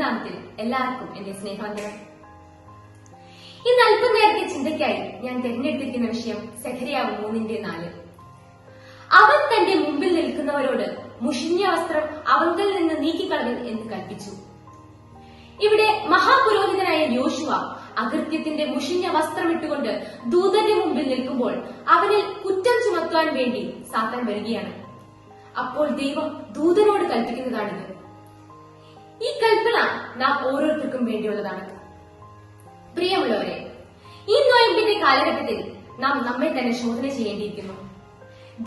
നാമത്തിൽ എല്ലാവർക്കും എന്റെ സ്നേഹവന്ദനം. ഇന്ന് അല്പനേരത്തെ ചിന്തയ്ക്കായി ഞാൻ തിരഞ്ഞെടുത്തിരിക്കുന്ന വിഷയം സെഖര്യാവ് 3:4. അവൻ തന്റെ മുമ്പിൽ നിൽക്കുന്നവരോട് മുഷിഞ്ഞ വസ്ത്രം അവങ്കൽ നിന്ന് നീക്കിക്കളവിൻ എന്ന് കൽപ്പിച്ചു. ഇവിടെ മഹാപുരോഹിതനായ യോശുവ അകൃത്യത്തിന്റെ മുഷിഞ്ഞ വസ്ത്രമിട്ടുകൊണ്ട് ദൂതന്റെ മുമ്പിൽ നിൽക്കുമ്പോൾ അവനിൽ കുറ്റം ചുമത്തുവാൻ വേണ്ടി സാത്താൻ വരികയാണ്. അപ്പോൾ ദൈവം ദൂതനോട് കൽപ്പിക്കുന്നതാണിത്. ഈ കൽപ്പന നാം ഓരോരുത്തർക്കും വേണ്ടിയുള്ളതാണ്. പ്രിയമുള്ളവരെ, ഈ നോയമ്പിന്റെ കാലഘട്ടത്തിൽ നാം നമ്മെ തന്നെ ശോധന ചെയ്യേണ്ടിയിരിക്കുന്നു.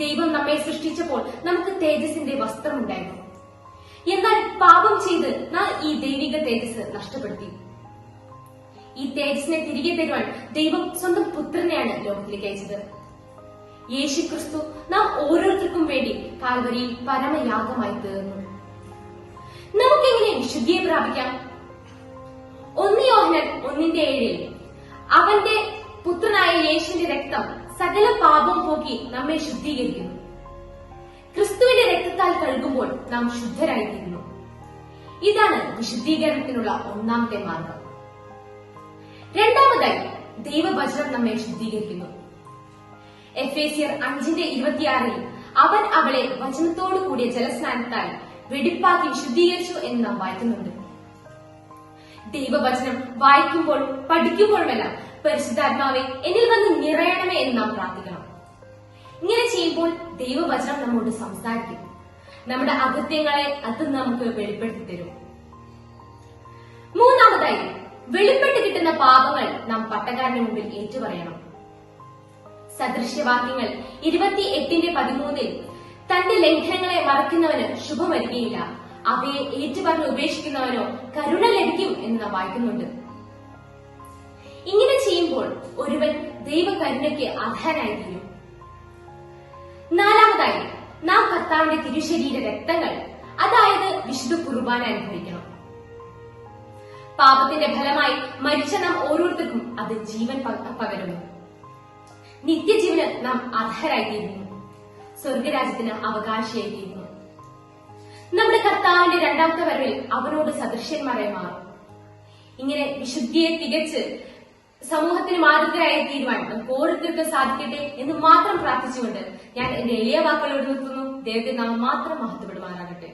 ദൈവം നമ്മെ സൃഷ്ടിച്ചപ്പോൾ നമുക്ക് തേജസ്സിന്റെ വസ്ത്രമുണ്ടായിരുന്നു. എന്നാൽ പാപം ചെയ്ത് നാം ഈ ദൈവിക തേജസ് നഷ്ടപ്പെടുത്തി. ഈ തേജസ്സിനെ തിരികെ തരുവാൻ ദൈവം സ്വന്തം പുത്രനെയാണ് ലോകത്തിലേക്ക് അയച്ചത്. യേശു ക്രിസ്തു നാം ഓരോരുത്തർക്കും വേണ്ടി കാൽവരിയിൽ പരമയാഗമായി തീർന്നു. നമുക്കെങ്ങനെ വിശുദ്ധിയെ പ്രാപിക്കാം? 1 യോഹന്നാൻ 1:7 അവന്റെ പുത്രനായ യേശുവിന്റെ രക്തം സകല പാപം പോക്കി നമ്മെ ശുദ്ധീകരിക്കുന്നു. ക്രിസ്തുവിന്റെ രക്തത്താൽ കഴുകുമ്പോൾ നാം ശുദ്ധരായിത്തീരുന്നു. ഇതാണ് വിശുദ്ധീകരണത്തിനുള്ള ഒന്നാമത്തെ മാർഗം. രണ്ടാമതായി, ദൈവവചനം നമ്മെ ശുദ്ധീകരിക്കുന്നു. എഫേസ്യർ 5:26 അവൻ അവളെ വചനത്തോടു കൂടിയ ജലസ്നാനത്താൽ വെടിപ്പാക്കി വിശുദ്ധീകരിച്ചു എന്ന് നാം വായിക്കുന്നുണ്ട്. ദൈവവചനം വായിക്കുമ്പോൾ പഠിക്കുമ്പോഴുമെല്ലാം പരിശുദ്ധാത്മാവെ എന്നിൽ വന്ന് നിറയണമേ എന്ന് നാം പ്രാർത്ഥിക്കണം. ഇങ്ങനെ ചെയ്യുമ്പോൾ ദൈവവചനം നമ്മോട് സംസാരിക്കും. നമ്മുടെ അകൃത്യങ്ങളെ അത് നമുക്ക് വെളിപ്പെടുത്തി തരും. മൂന്നാമതായി, വെളിപ്പെട്ട് കിട്ടുന്ന പാപങ്ങൾ നാം പട്ടക്കാരന്റെ മുമ്പിൽ ഏറ്റുപറയണം. സദൃശ്യവാക്യങ്ങൾ 28:13 തന്റെ ലംഘനങ്ങളെ മറക്കുന്നവന് ശുഭം വരികയില്ല, അവയെ ഏറ്റുപറഞ്ഞ് ഉപേക്ഷിക്കുന്നവനോ കരുണ ലഭിക്കും എന്ന് നാം വായിക്കുന്നുണ്ട്. ഇങ്ങനെ ചെയ്യുമ്പോൾ ഒരുവൻ ദൈവകരുണയ്ക്ക് അർഹനായിത്തീരും. നാലാമതായി, നാം കർത്താവിന്റെ തിരുശരീര രക്തങ്ങൾ, അതായത് വിശുദ്ധ കുർബാന അനുഭവിക്കണം. പാപത്തിന്റെ ഫലമായി മരിച്ച നാം ഓരോരുത്തർക്കും അത് ജീവൻ പകരുന്നു. നിത്യജീവന് നാം അർഹരായിത്തീരുന്നു. സ്വർഗരാജ്യത്തിന് അവകാശിയായിത്തീരുന്നു. നമ്മുടെ കർത്താവിന്റെ രണ്ടാമത്തെ വരവിൽ അവനോട് സദൃശ്യന്മാരായി മാറും. ഇങ്ങനെ വിശുദ്ധിയെ തികച്ച് സമൂഹത്തിന് മാതൃകയായി തീരുവാൻ നമുക്ക് ഓരോരുത്തർക്കും സാധിക്കട്ടെ എന്ന് മാത്രം പ്രാർത്ഥിച്ചുകൊണ്ട് ഞാൻ എന്റെ എളിയ വാക്കുകളോട് നിർത്തുന്നു. ദൈവത്തെ നാം മാത്രം മഹത്വപ്പെടുമാറാകട്ടെ.